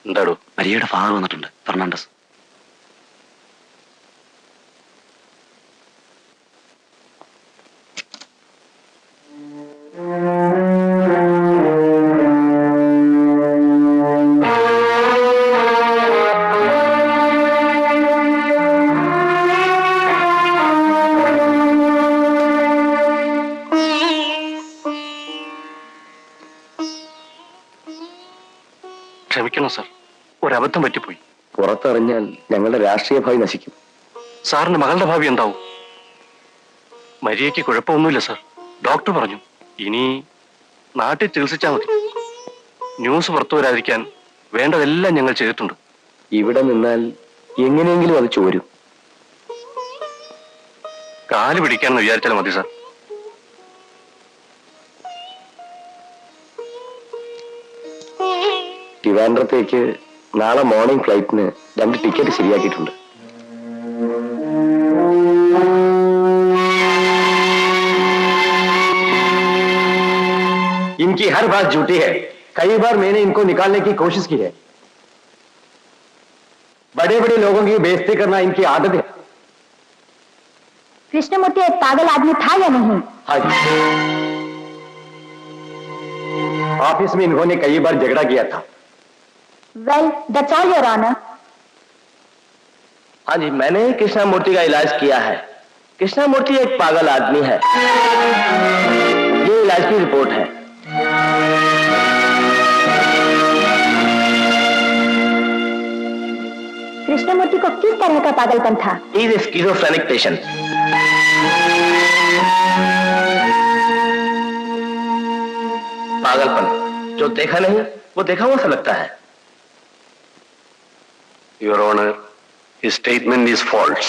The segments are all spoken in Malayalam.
എന്താടോ? മരിയയുടെ ഫാദർ വന്നിട്ടുണ്ട്, ഫെർണാണ്ടസ്. ക്ഷമിക്കണം സാർ, ഒരബദ്ധം പറ്റിപ്പോയി. പുറത്തറിഞ്ഞാൽ ഞങ്ങളുടെ രാഷ്ട്രീയ ഭാവി നശിക്കും. സാറിന്റെ മകളുടെ ഭാവി എന്താവും? മരിയയ്ക്ക് കുഴപ്പമൊന്നുമില്ല സാർ, ഡോക്ടർ പറഞ്ഞു. ഇനി നാട്ടിൽ ചികിത്സിച്ചാൽ മതി. ന്യൂസ് പുറത്തു വരാതിരിക്കാൻ വേണ്ടതെല്ലാം ഞങ്ങൾ ചെയ്തിട്ടുണ്ട്. ഇവിടെ നിന്നാൽ എങ്ങനെയെങ്കിലും അത് ചോരും. കാല് പിടിക്കാന്ന് വിചാരിച്ചാൽ മതി സാർ. ട്രിവാൻഡ്രത്തേക്ക് നാളെ മോർണിംഗ് ഫ്ലൈറ്റിന് 2 ടിക്കറ്റ് ശരിയാക്കിയിട്ടുണ്ട്. इनकी हर बात झूठी है. कई बार मैंने इनको निकालने की कोशिश की है. बड़े बड़े लोगों की बेइज्जती करना इनकी आदत है. कृष्णमूर्ति एक पागल आदमी था या नहीं? हाँ जी. ऑफिस में इन्होंने कई बार झगड़ा किया था. Well, that's all, Your Honor. हाँ जी, मैंने कृष्णमूर्ति का इलाज किया है. कृष्णमूर्ति एक पागल आदमी है. ये इलाज की रिपोर्ट है. कृष्णमूर्ति को किस तरह का पागलपन था? He is a schizophrenic patient. पागलपन जो देखा नहीं वो देखा हुआ सा लगता है. Your Honor, his statement is false.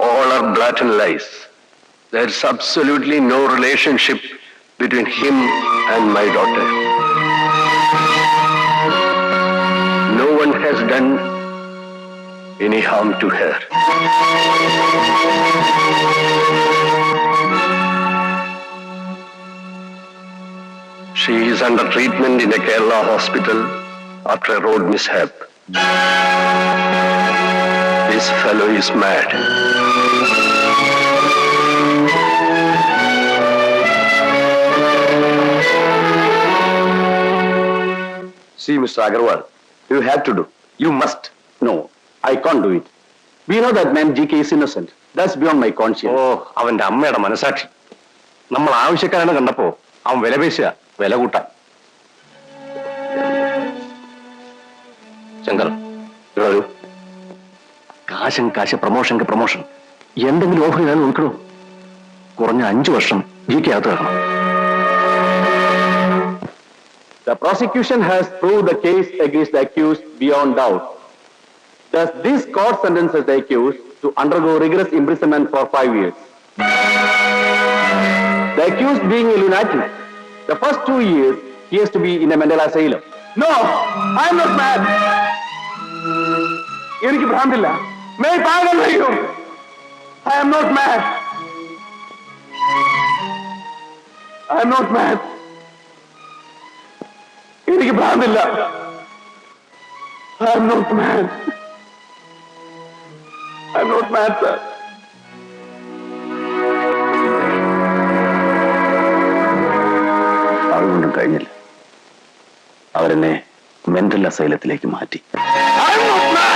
All are blatant lies. There's absolutely no relationship between him and my daughter. No one has done any harm to her. She is under treatment in a Kerala hospital after a road mishap. This fellow is mad. See, Mr. Agarwal, you have to do. You must. No, I can't do it. We know that man GK is innocent. That's beyond my conscience. ഓ, അവന്റെ അമ്മയുടെ മനസാക്ഷി. നമ്മൾ ആവശ്യക്കാരാണ് കണ്ടപ്പോ അവൻ വില പേശുക, വില കൂട്ടാൻ. ശങ്കർ, കാശൻ കാശ്, പ്രൊമോഷൻ പ്രൊമോഷൻ. എന്തെങ്കിലും ഓഫർ ചെയ്താൽ നോക്കണോ? കുറഞ്ഞ 5 വർഷം GK അകത്ത് കിടക്കണം. The prosecution has proved the case against the accused beyond doubt. Thus, this court sentences the accused to undergo rigorous imprisonment for 5 years. The accused being a lunatic, the first 2 years he has to be in a mental asylum. No, I am not mad. എനിക്ക് ഭ്രാന്തില്ല. मैं पागल नहीं हूं. I am not mad. I am not mad. എനിക്ക് ഭ്രാന്തില്ല. I am not mad. I am not mad, sir. അതുകൊണ്ടും കഴിഞ്ഞില്ല. അവരെന്നെ മെന്റൽ അസൈലത്തിലേക്ക് മാറ്റി. I am not mad.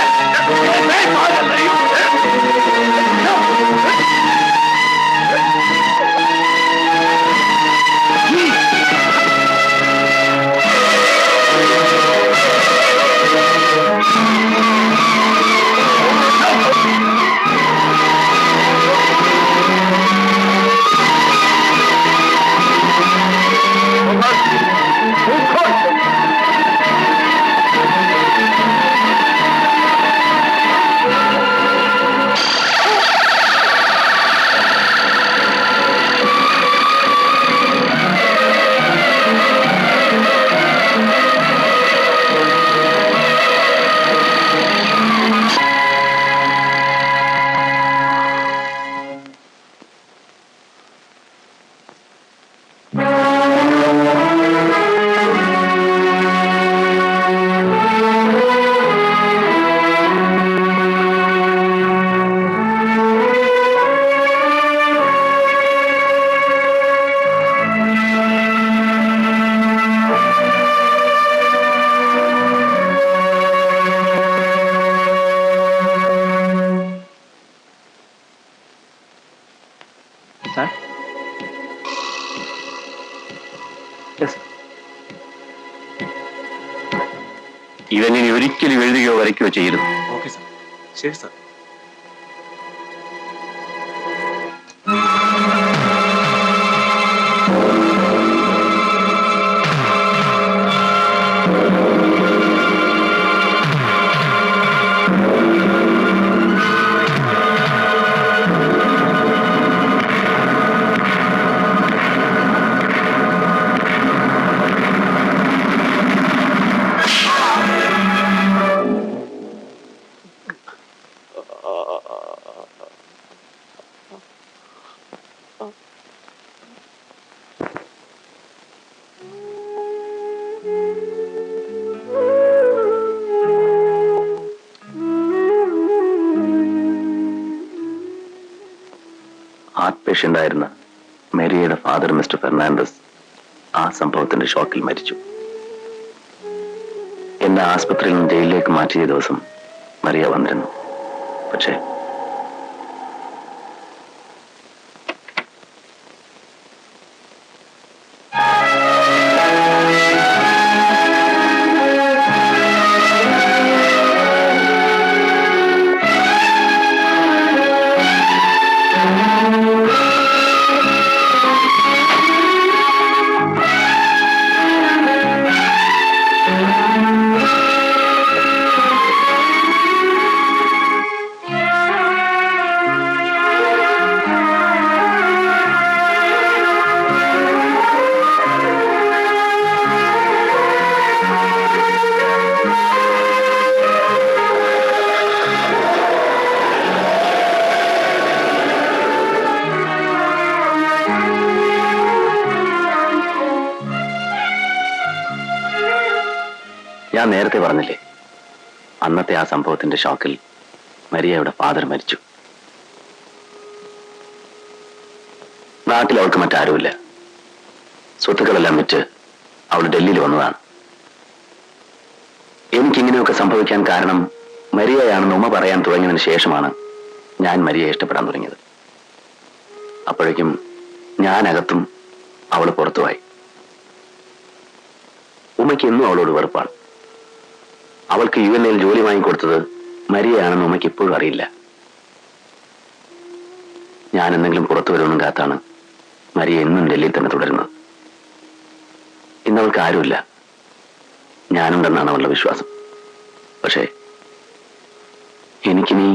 ഇവനിനി ഒരിക്കലും എഴുതുകയോ വരയ്ക്കുകയോ ചെയ്യരുത്. Okay sir. ശരി സാർ. ഹാർട്ട് പേഷ്യന്റ് ആയിരുന്ന മെരിയയുടെ ഫാദർ മിസ്റ്റർ ഫെർണാണ്ടസ് ആ സംഭവത്തിന്റെ ഷോക്കിൽ മരിച്ചു. എന്നെ ആസ്പത്രിയിൽ നിന്ന് ജയിലിലേക്ക് മാറ്റിയ ദിവസം മരിയ വന്നിരുന്നു. പക്ഷേ ഞാൻ നേരത്തെ പറഞ്ഞില്ലേ, അന്നത്തെ ആ സംഭവത്തിന്റെ ഷോക്കിൽ മരിയയുടെ ഫാദർ മരിച്ചു. നാട്ടിൽ അവൾക്ക് മറ്റാരുമില്ല. സ്വത്തുക്കളെല്ലാം വിറ്റ് അവൾ ഡൽഹിയിൽ വന്നതാണ്. എനിക്കിങ്ങനെയൊക്കെ സംഭവിക്കാൻ കാരണം മരിയയാണെന്ന് ഉമ്മ പറയാൻ തുടങ്ങിയതിന് ശേഷമാണ് ഞാൻ മരിയയെ ഇഷ്ടപ്പെടാൻ തുടങ്ങിയത്. അപ്പോഴേക്കും ഞാനകത്തും അവൾ പുറത്തുമായി. ഉമ്മയ്ക്ക് എന്നും അവളോട് വെറുപ്പാണ്. അവൾക്ക് UNA ജോലി വാങ്ങിക്കൊടുത്തത് മരിയയാണെന്ന് ഉമ്മയ്ക്ക് ഇപ്പോഴും അറിയില്ല. ഞാൻ എന്തെങ്കിലും പുറത്തു വരുമെന്നും കാത്താണ് മരിയ എന്നും ഡൽഹിയിൽ തന്നെ തുടരുന്നത്. ഇന്നവൾക്ക് ആരുമില്ല, ഞാനുണ്ടെന്നാണ് അവളുടെ വിശ്വാസം. പക്ഷേ എനിക്കിനി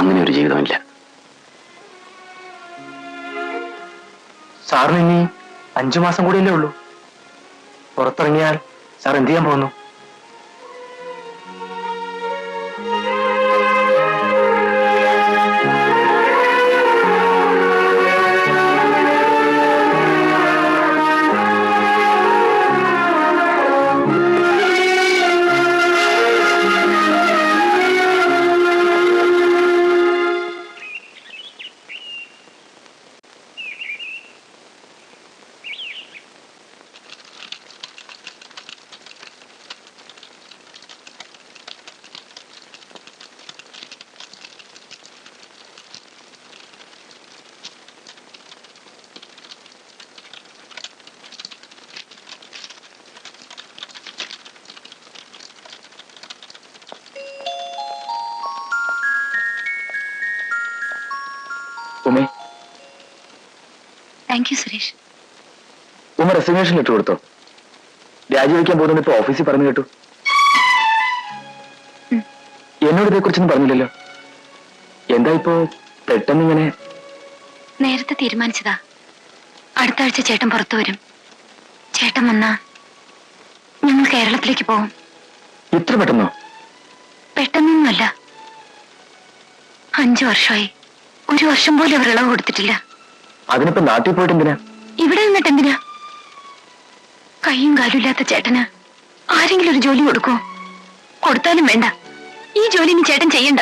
അങ്ങനെ ഒരു ജീവിതമില്ല. സാറിന് ഇനി 5 മാസം കൂടിയല്ലേ ഉള്ളൂ. പുറത്തിറങ്ങിയാൽ സാർ എന്ത് ചെയ്യാൻ പോകുന്നു? ഉമ്മേ, താങ്ക് യു സുരേഷ്. ഉമ്മ റെസിഗ്നേഷൻ ലെറ്റർ കൊടുത്തോ? രാജിവെക്കാൻ പോകുന്നത് ഇപ്പൊ ഓഫീസിൽ പറഞ്ഞു കേട്ടു. എന്നോട് ഇതേക്കുറിച്ചൊന്നും പറഞ്ഞില്ലല്ലോ. എന്താ ഇപ്പോ പെട്ടെന്ന് ഇങ്ങനെ? നേരത്തെ തീരുമാനിച്ചതാ. അടുത്ത ആഴ്ച ചേട്ടൻ പുറത്തു വരും. ചേട്ടൻ വന്നാ ഞങ്ങൾ കേരളത്തിലേക്ക് പോകും. ഇത്ര പെട്ടെന്നോ? പെട്ടെന്നൊന്നുമല്ല. 5 വർഷമായി. 1 വർഷം പോലും അവർ ഇളവ് കൊടുത്തിട്ടില്ല. അതിനിപ്പോ നാട്ടിൽ പോയിട്ട് എന്തിനാ? ഇവിടെ നിന്നിട്ട് എന്തിനാ? കൈയും കാലും ഇല്ലാത്ത ചേട്ടന് ആരെങ്കിലും ഒരു ജോലി കൊടുക്കോ? കൊടുത്താലും വേണ്ട. ഈ ജോലി ഇനി ചേട്ടൻ ചെയ്യണ്ട.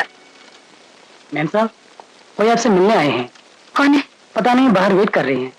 मैम साहब, कोई आपसे मिलने आए हैं? कौन है? पता नहीं, बाहर वेट कर रही हैं.